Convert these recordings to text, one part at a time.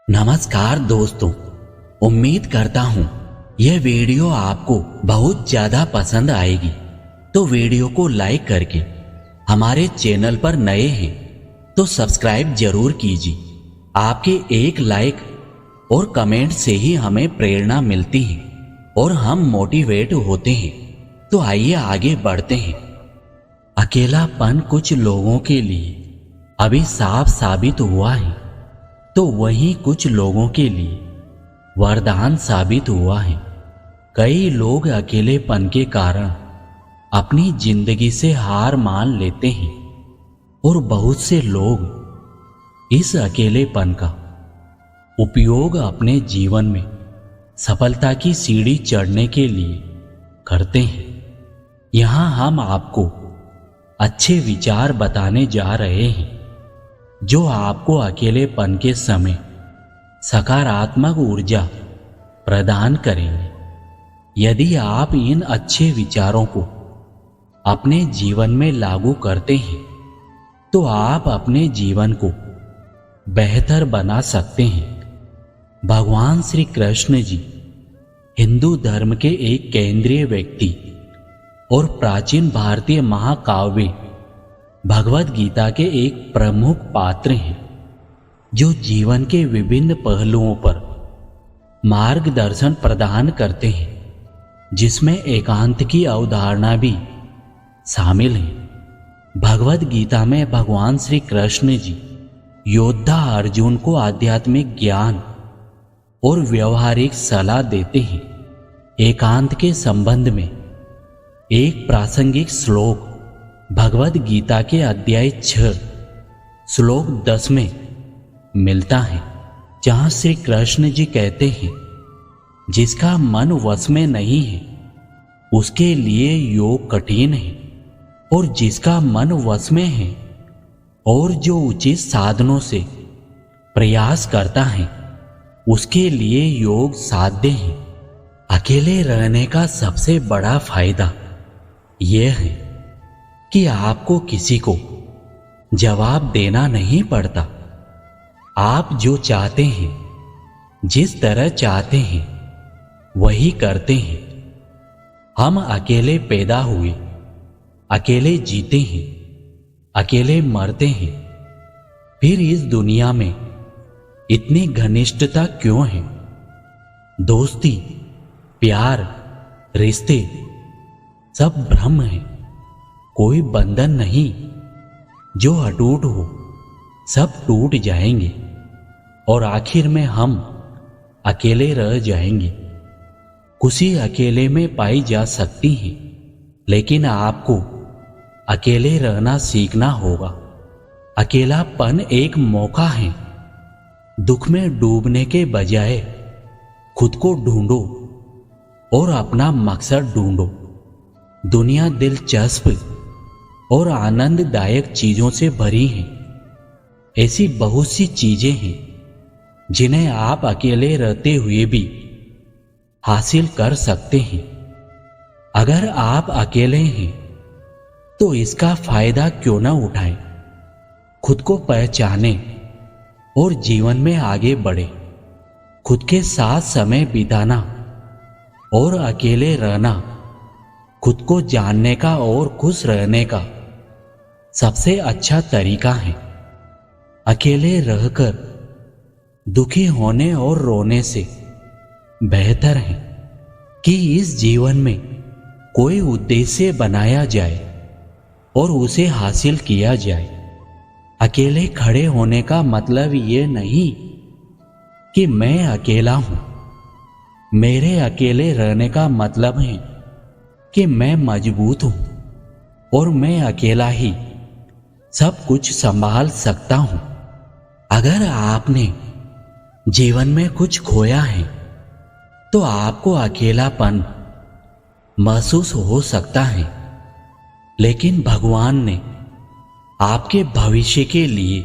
नमस्कार दोस्तों, उम्मीद करता हूँ यह वीडियो आपको बहुत ज़्यादा पसंद आएगी। तो वीडियो को लाइक करके हमारे चैनल पर नए हैं तो सब्सक्राइब जरूर कीजिए। आपके एक लाइक और कमेंट से ही हमें प्रेरणा मिलती है और हम मोटिवेट होते हैं। तो आइए आगे बढ़ते हैं। अकेलापन कुछ लोगों के लिए अभी साफ साबित हुआ है, तो वहीं कुछ लोगों के लिए वरदान साबित हुआ है। कई लोग अकेलेपन के कारण अपनी जिंदगी से हार मान लेते हैं और बहुत से लोग इस अकेलेपन का उपयोग अपने जीवन में सफलता की सीढ़ी चढ़ने के लिए करते हैं। यहाँ हम आपको अच्छे विचार बताने जा रहे हैं जो आपको अकेलेपन के समय सकारात्मक ऊर्जा प्रदान करेंगे। यदि आप इन अच्छे विचारों को अपने जीवन में लागू करते हैं तो आप अपने जीवन को बेहतर बना सकते हैं। भगवान श्री कृष्ण जी हिंदू धर्म के एक केंद्रीय व्यक्ति और प्राचीन भारतीय महाकाव्य भगवद गीता के एक प्रमुख पात्र हैं जो जीवन के विभिन्न पहलुओं पर मार्गदर्शन प्रदान करते हैं, जिसमें एकांत की अवधारणा भी शामिल है। भगवद गीता में भगवान श्री कृष्ण जी योद्धा अर्जुन को आध्यात्मिक ज्ञान और व्यवहारिक सलाह देते हैं। एकांत के संबंध में एक प्रासंगिक श्लोक भगवद गीता के अध्याय 6 श्लोक 10 में मिलता है, जहां श्री कृष्ण जी कहते हैं, जिसका मन वश में नहीं है उसके लिए योग कठिन है, और जिसका मन वश में है और जो उचित साधनों से प्रयास करता है उसके लिए योग साध्य है। अकेले रहने का सबसे बड़ा फायदा यह है कि आपको किसी को जवाब देना नहीं पड़ता। आप जो चाहते हैं, जिस तरह चाहते हैं वही करते हैं। हम अकेले पैदा हुए, अकेले जीते हैं, अकेले मरते हैं। फिर इस दुनिया में इतनी घनिष्ठता क्यों है? दोस्ती, प्यार, रिश्ते सब भ्रम है, कोई बंधन नहीं। जो अटूट हो सब टूट जाएंगे और आखिर में हम अकेले रह जाएंगे। खुशी अकेले में पाई जा सकती है, लेकिन आपको अकेले रहना सीखना होगा। अकेलापन एक मौका है। दुख में डूबने के बजाय खुद को ढूंढो और अपना मकसद ढूंढो। दुनिया दिलचस्प और आनंददायक चीजों से भरी है। ऐसी बहुत सी चीजें हैं जिन्हें आप अकेले रहते हुए भी हासिल कर सकते हैं। अगर आप अकेले हैं तो इसका फायदा क्यों न उठाएं? खुद को पहचाने और जीवन में आगे बढ़े। खुद के साथ समय बिताना और अकेले रहना खुद को जानने का और खुश रहने का सबसे अच्छा तरीका है। अकेले रहकर दुखी होने और रोने से बेहतर है कि इस जीवन में कोई उद्देश्य बनाया जाए और उसे हासिल किया जाए। अकेले खड़े होने का मतलब ये नहीं कि मैं अकेला हूं। मेरे अकेले रहने का मतलब है कि मैं मजबूत हूं और मैं अकेला ही सब कुछ संभाल सकता हूं। अगर आपने जीवन में कुछ खोया है तो आपको अकेलापन महसूस हो सकता है, लेकिन भगवान ने आपके भविष्य के लिए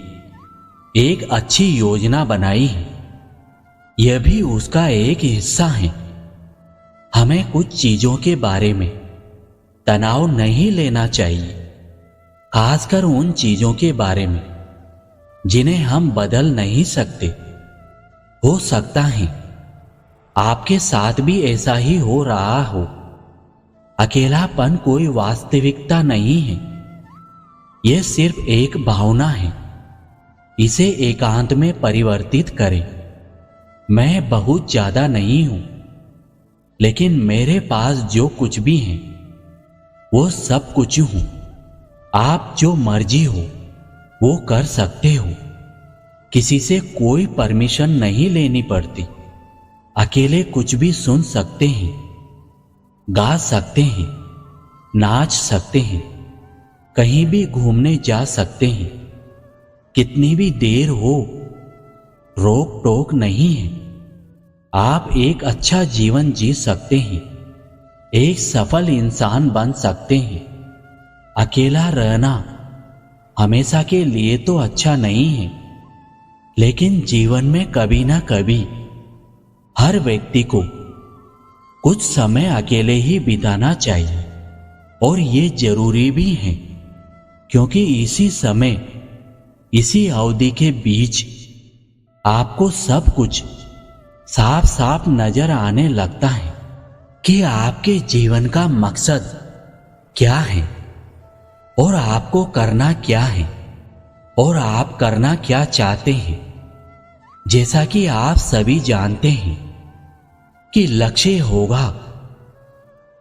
एक अच्छी योजना बनाई है। यह भी उसका एक हिस्सा है। हमें कुछ चीजों के बारे में तनाव नहीं लेना चाहिए, खासकर उन चीजों के बारे में जिन्हें हम बदल नहीं सकते। हो सकता है आपके साथ भी ऐसा ही हो रहा हो। अकेलापन कोई वास्तविकता नहीं है, यह सिर्फ एक भावना है। इसे एकांत में परिवर्तित करें। मैं बहुत ज्यादा नहीं हूं, लेकिन मेरे पास जो कुछ भी है वो सब कुछ हूं। आप जो मर्जी हो वो कर सकते हो। किसी से कोई परमिशन नहीं लेनी पड़ती। अकेले कुछ भी सुन सकते हैं, गा सकते हैं, नाच सकते हैं, कहीं भी घूमने जा सकते हैं। कितनी भी देर हो, रोक टोक नहीं है। आप एक अच्छा जीवन जी सकते हैं, एक सफल इंसान बन सकते हैं। अकेला रहना हमेशा के लिए तो अच्छा नहीं है, लेकिन जीवन में कभी ना कभी हर व्यक्ति को कुछ समय अकेले ही बिताना चाहिए। और ये जरूरी भी है, क्योंकि इसी समय, इसी अवधि के बीच आपको सब कुछ साफ साफ नजर आने लगता है कि आपके जीवन का मकसद क्या है और आपको करना क्या है और आप करना क्या चाहते हैं। जैसा कि आप सभी जानते हैं कि लक्ष्य होगा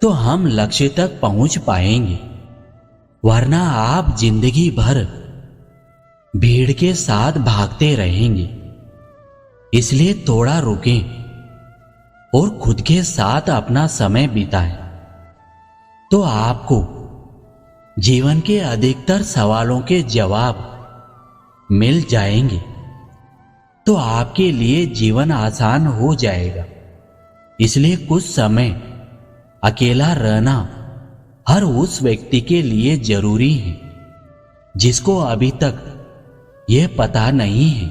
तो हम लक्ष्य तक पहुंच पाएंगे, वरना आप जिंदगी भर भीड़ के साथ भागते रहेंगे। इसलिए थोड़ा रुकें और खुद के साथ अपना समय बिताएं, तो आपको जीवन के अधिकतर सवालों के जवाब मिल जाएंगे। तो आपके लिए जीवन आसान हो जाएगा। इसलिए कुछ समय अकेला रहना हर उस व्यक्ति के लिए जरूरी है जिसको अभी तक यह पता नहीं है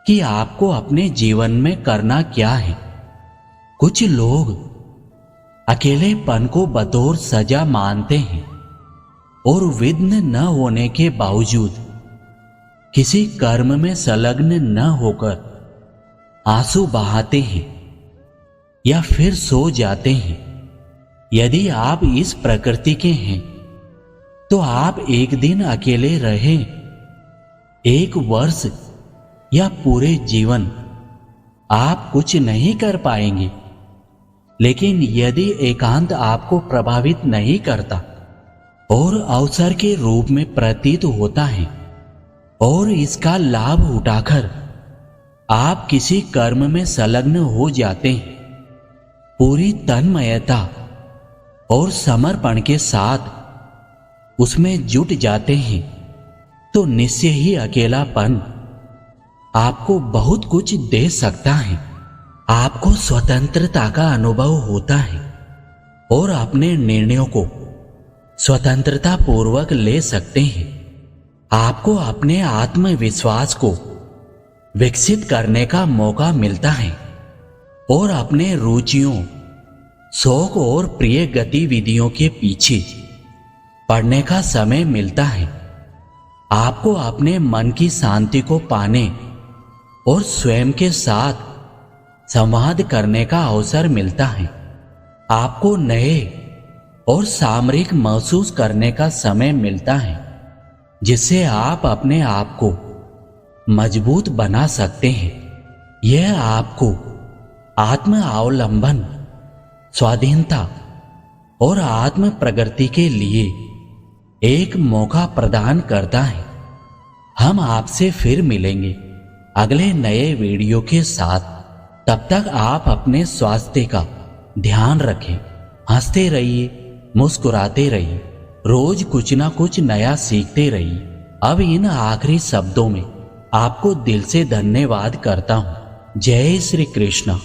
कि आपको अपने जीवन में करना क्या है। कुछ लोग अकेलेपन को बतौर सजा मानते हैं और विघ्न न होने के बावजूद किसी कर्म में संलग्न न होकर आंसू बहाते हैं या फिर सो जाते हैं। यदि आप इस प्रकृति के हैं तो आप एक दिन अकेले रहें, एक वर्ष या पूरे जीवन आप कुछ नहीं कर पाएंगे। लेकिन यदि एकांत आपको प्रभावित नहीं करता और अवसर के रूप में प्रतीत होता है और इसका लाभ उठाकर आप किसी कर्म में संलग्न हो जाते हैं, पूरी तन्मयता और समर्पण के साथ उसमें जुट जाते हैं, तो निश्चय ही अकेलापन आपको बहुत कुछ दे सकता है। आपको स्वतंत्रता का अनुभव होता है और अपने निर्णयों को स्वतंत्रता पूर्वक ले सकते हैं। आपको अपने आत्मविश्वास को विकसित करने का मौका मिलता है और अपने रुचियों, शौक और प्रिय गतिविधियों के पीछे पड़ने का समय मिलता है। आपको अपने मन की शांति को पाने और स्वयं के साथ संवाद करने का अवसर मिलता है। आपको नए और सामरिक महसूस करने का समय मिलता है, जिससे आप अपने आप को मजबूत बना सकते हैं। यह आपको आत्म अवलंबन, स्वाधीनता और आत्म प्रगति के लिए एक मौका प्रदान करता है। हम आपसे फिर मिलेंगे अगले नए वीडियो के साथ। तब तक आप अपने स्वास्थ्य का ध्यान रखें, हंसते रहिए, मुस्कुराते रहिए, रोज कुछ ना कुछ नया सीखते रहिए। अब इन आखिरी शब्दों में आपको दिल से धन्यवाद करता हूं। जय श्री कृष्ण।